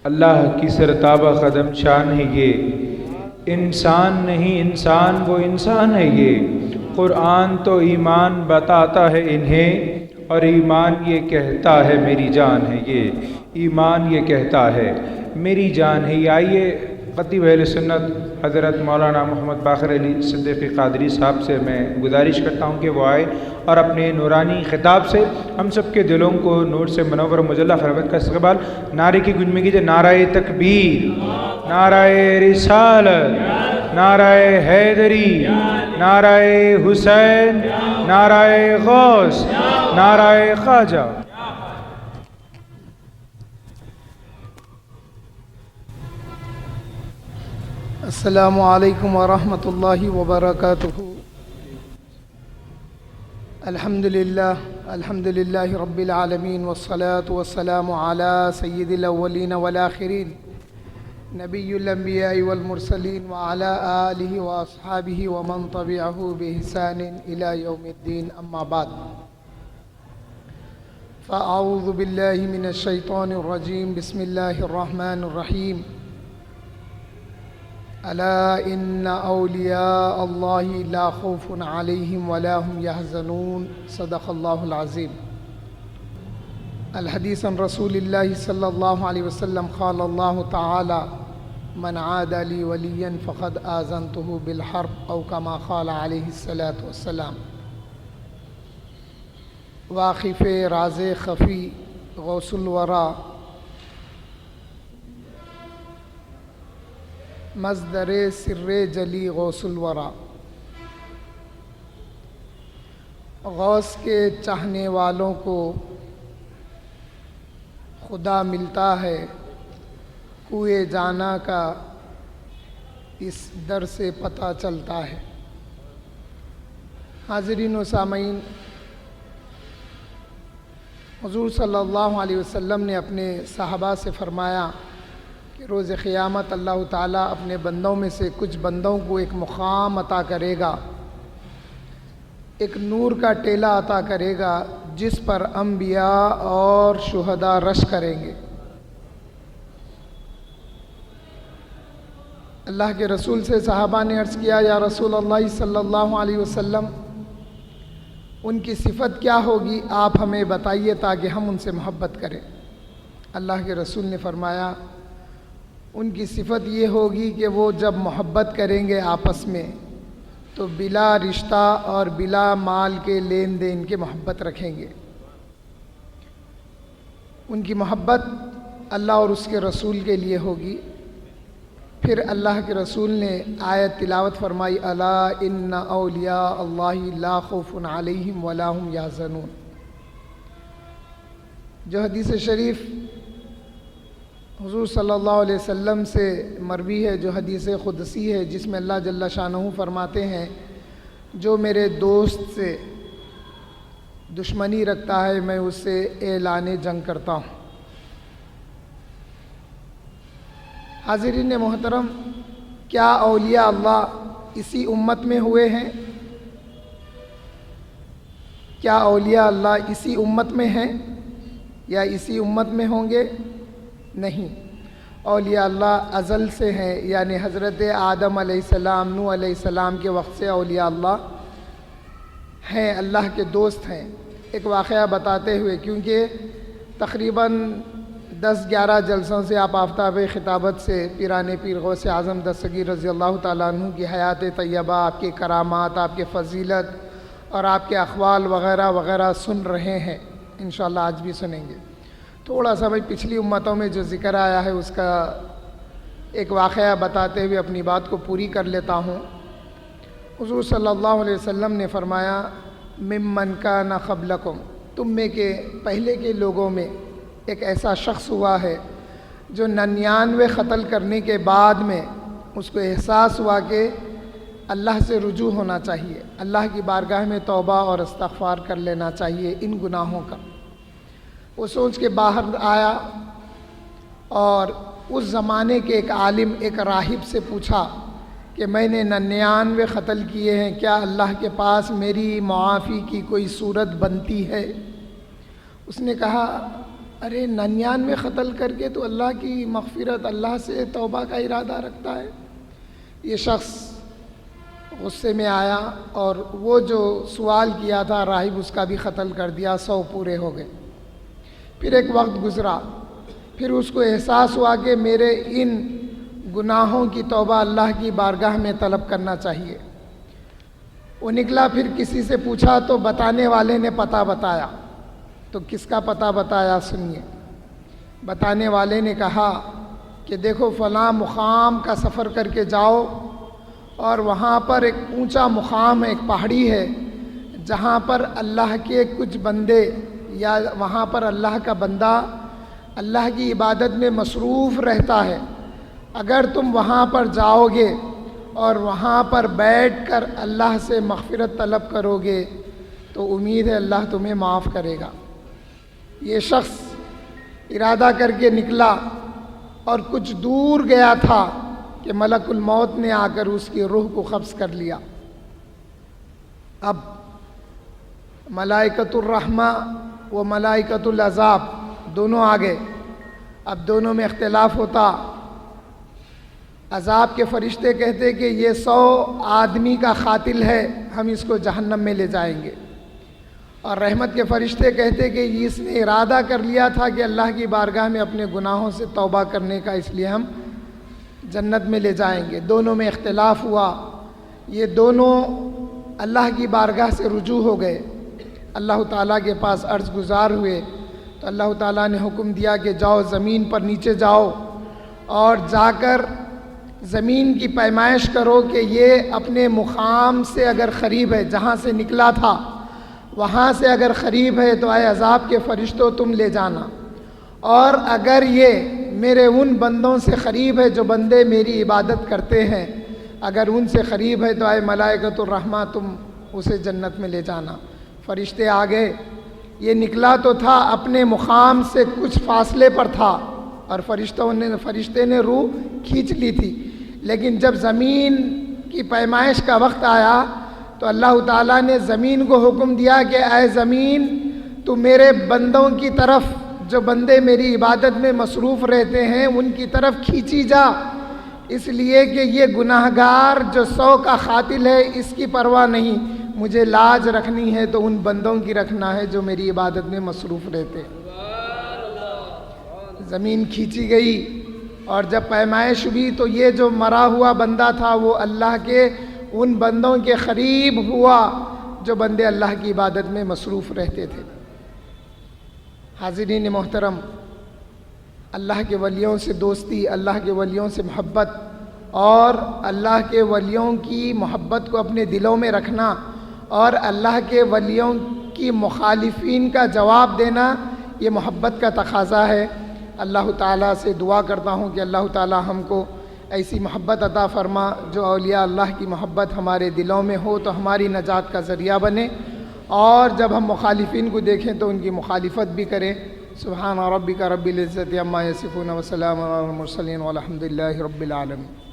اللہ کی سرتابہ قدم شان ہے یہ، انسان نہیں انسان وہ انسان ہے یہ، قرآن تو ایمان بتاتا ہے انہیں، اور ایمان یہ کہتا ہے میری جان ہے یہ، ایمان یہ کہتا ہے میری جان ہے یہ۔ آئیے خطیب اہل سنت حضرت مولانا محمد باقر علی صدیقی قادری صاحب سے میں گزارش کرتا ہوں کہ وہ آئے اور اپنے نورانی خطاب سے ہم سب کے دلوں کو نور سے منور و مجلہ فرمت کا استقبال نعرے کی گونج میں کیجیے۔ نعرہ تکبیر، نعرہ رسالت، نعرہ حیدری، نعرہ حسین، نعرہ غوث، نعرہ خواجہ۔ السلام علیکم ورحمۃ اللہ وبرکاتہ۔ الحمد للہ رب العالمین والصلاة والسلام علی سید الاولین والآخرین نبی الانبیاء والمرسلین وعلی آلہ واصحابہ ومن تبعہ بإحسان الی یوم الدین، اما بعد فاعوذ باللہ من الشیطان الرجیم، بسم اللہ الرحمن الرحیم۔ الا ان اولیاء اللہ لا خوف علیہم ولا هم يحزنون، صدق اللہ العظیم۔ الحدیث عن رسول اللہ صلی اللہ علیہ وسلم قال اللہ تعالی من عاد لی ولیا فقد آذنته بالحرب، او کما قال علیہ الصلاۃ والسلام۔ واقف راز خفی غوث الورا، مصدر سر جلی غوث الورا، غوث کے چاہنے والوں کو خدا ملتا ہے، کوئے جانا کا اس در سے پتہ چلتا ہے۔ حاضرین و سامعین، حضور صلی اللہ علیہ وسلم نے اپنے صحابہ سے فرمایا کہ روز قیامت اللہ تعالیٰ اپنے بندوں میں سے کچھ بندوں کو ایک مقام عطا کرے گا، ایک نور کا ٹیلا عطا کرے گا جس پر انبیاء اور شہداء رش کریں گے۔ اللہ کے رسول سے صحابہ نے عرض کیا، یا رسول اللہ صلی اللہ علیہ وسلم، ان کی صفت کیا ہوگی؟ آپ ہمیں بتائیے تاکہ ہم ان سے محبت کریں۔ اللہ کے رسول نے فرمایا، ان کی صفت یہ ہوگی کہ وہ جب محبت کریں گے آپس میں تو بلا رشتہ اور بلا مال کے لین دین کے محبت رکھیں گے۔ ان کی محبت اللہ اور اس کے رسول کے لیے ہوگی۔ پھر اللہ کے رسول نے آیت تلاوت فرمائی، الا ان اولیاء اللہ لا خوف علیہم ولا هم یحزنون، جو حدیث شریف حضور صلی اللہ علیہ وسلم سے مروی ہے، جو حدیث قدسی ہے، جس میں اللہ جل شانہ فرماتے ہیں، جو میرے دوست سے دشمنی رکھتا ہے میں اس سے اعلان جنگ کرتا ہوں۔ حاضرین محترم، کیا اولیاء اللہ اسی امت میں ہوئے ہیں؟ کیا اولیاء اللہ اسی امت میں ہیں یا اسی امت میں ہوں گے؟ نہیں، اولیاء اللہ ازل سے ہیں، یعنی حضرت آدم علیہ السلام، نوح علیہ السلام کے وقت سے اولیاء اللہ ہیں، اللہ کے دوست ہیں۔ ایک واقعہ بتاتے ہوئے، کیونکہ تقریباً 10-11 جلسوں سے آپ آفتاب خطابت سے پیران پیر غوث اعظم دستگیر رضی اللہ تعالیٰ عنہ کی حیات طیبہ، آپ کے کرامات، آپ کے فضیلت اور آپ کے اقوال وغیرہ وغیرہ سن رہے ہیں، انشاءاللہ آج بھی سنیں گے۔ تھوڑا سا بھائی پچھلی امتوں میں جو ذکر آیا ہے اس کا ایک واقعہ بتاتے ہوئے اپنی بات کو پوری کر لیتا ہوں۔ حضور صلی اللہ علیہ وسلم نے فرمایا، ممن کان قبلکم، تم میں کے پہلے کے لوگوں میں ایک ایسا شخص ہوا ہے جو 99 قتل کرنے کے بعد میں اس کو احساس ہوا کہ اللہ سے رجوع ہونا چاہیے، اللہ کی بارگاہ میں توبہ اور استغفار کر لینا چاہیے ان گناہوں کا۔ وہ سوچ کے باہر آیا اور اس زمانے کے ایک عالم، ایک راہب سے پوچھا کہ میں نے 99 قتل کیے ہیں، کیا اللہ کے پاس میری معافی کی کوئی صورت بنتی ہے؟ اس نے کہا ارے 99 قتل کر کے تو اللہ کی مغفرت، اللہ سے توبہ کا ارادہ رکھتا ہے۔ یہ شخص غصے میں آیا اور وہ جو سوال کیا تھا راہب اس کا بھی قتل کر دیا، 100 پورے ہو گئے۔ پھر ایک وقت گزرا، پھر اس کو احساس ہوا کہ میرے ان گناہوں کی توبہ اللہ کی بارگاہ میں طلب کرنا چاہیے۔ وہ نکلا، پھر کسی سے پوچھا تو بتانے والے نے پتہ بتایا۔ تو کس کا پتہ بتایا سنیے۔ بتانے والے نے کہا کہ دیکھو فلاں مقام کا سفر کر کے جاؤ، اور وہاں پر ایک اونچا مقام ہے، ایک پہاڑی ہے، جہاں پر اللہ کے کچھ بندے یا وہاں پر اللہ کا بندہ اللہ کی عبادت میں مصروف رہتا ہے۔ اگر تم وہاں پر جاؤ گے اور وہاں پر بیٹھ کر اللہ سے مغفرت طلب کرو گے تو امید ہے اللہ تمہیں معاف کرے گا۔ یہ شخص ارادہ کر کے نکلا اور کچھ دور گیا تھا کہ ملک الموت نے آ کر اس کی روح کو قبض کر لیا۔ اب ملائکۃ الرحمہ و ملائکۃ العذاب دونوں آ گئے۔ اب دونوں میں اختلاف ہوتا۔ عذاب کے فرشتے کہتے کہ یہ 100 آدمی کا قاتل ہے، ہم اس کو جہنم میں لے جائیں گے، اور رحمت کے فرشتے کہتے کہ اس نے ارادہ کر لیا تھا کہ اللہ کی بارگاہ میں اپنے گناہوں سے توبہ کرنے کا، اس لیے ہم جنت میں لے جائیں گے۔ دونوں میں اختلاف ہوا۔ یہ دونوں اللہ کی بارگاہ سے رجوع ہو گئے، اللہ تعالیٰ کے پاس عرض گزار ہوئے، تو اللہ تعالیٰ نے حکم دیا کہ جاؤ زمین پر نیچے جاؤ اور جا کر زمین کی پیمائش کرو کہ یہ اپنے مقام سے اگر قریب ہے، جہاں سے نکلا تھا وہاں سے اگر قریب ہے تو اے عذاب کے فرشتوں تم لے جانا، اور اگر یہ میرے ان بندوں سے قریب ہے جو بندے میری عبادت کرتے ہیں، اگر ان سے قریب ہے تو اے ملائکۃ الرحمہ تم اسے جنت میں لے جانا۔ فرشتے آ گئے۔ یہ نکلا تو تھا اپنے مقام سے کچھ فاصلے پر تھا، اور فرشتے نے روح کھینچ لی تھی، لیکن جب زمین کی پیمائش کا وقت آیا تو اللہ تعالیٰ نے زمین کو حکم دیا کہ اے زمین تو میرے بندوں کی طرف، جو بندے میری عبادت میں مصروف رہتے ہیں ان کی طرف کھینچی جا، اس لیے کہ یہ گناہ گار جو 100 کا قاتل ہے اس کی پرواہ نہیں، مجھے لاج رکھنی ہے تو ان بندوں کی رکھنا ہے جو میری عبادت میں مصروف رہتے ہیں۔ زمین کھینچی گئی، اور جب پیمائش ہوئی تو یہ جو مرا ہوا بندہ تھا وہ اللہ کے ان بندوں کے قریب ہوا جو بندے اللہ کی عبادت میں مصروف رہتے تھے۔ حاضرین محترم، اللہ کے ولیوں سے دوستی، اللہ کے ولیوں سے محبت، اور اللہ کے ولیوں کی محبت کو اپنے دلوں میں رکھنا، اور اللہ کے ولیوں کی مخالفین کا جواب دینا، یہ محبت کا تقاضا ہے۔ اللہ تعالیٰ سے دعا کرتا ہوں کہ اللہ تعالیٰ ہم کو ایسی محبت عطا فرما جو اولیاء اللہ کی محبت ہمارے دلوں میں ہو تو ہماری نجات کا ذریعہ بنے، اور جب ہم مخالفین کو دیکھیں تو ان کی مخالفت بھی کریں۔ سبحان ربک رب العزت عما یصفون وسلام علی المرسلین والحمد للہ رب العالمین۔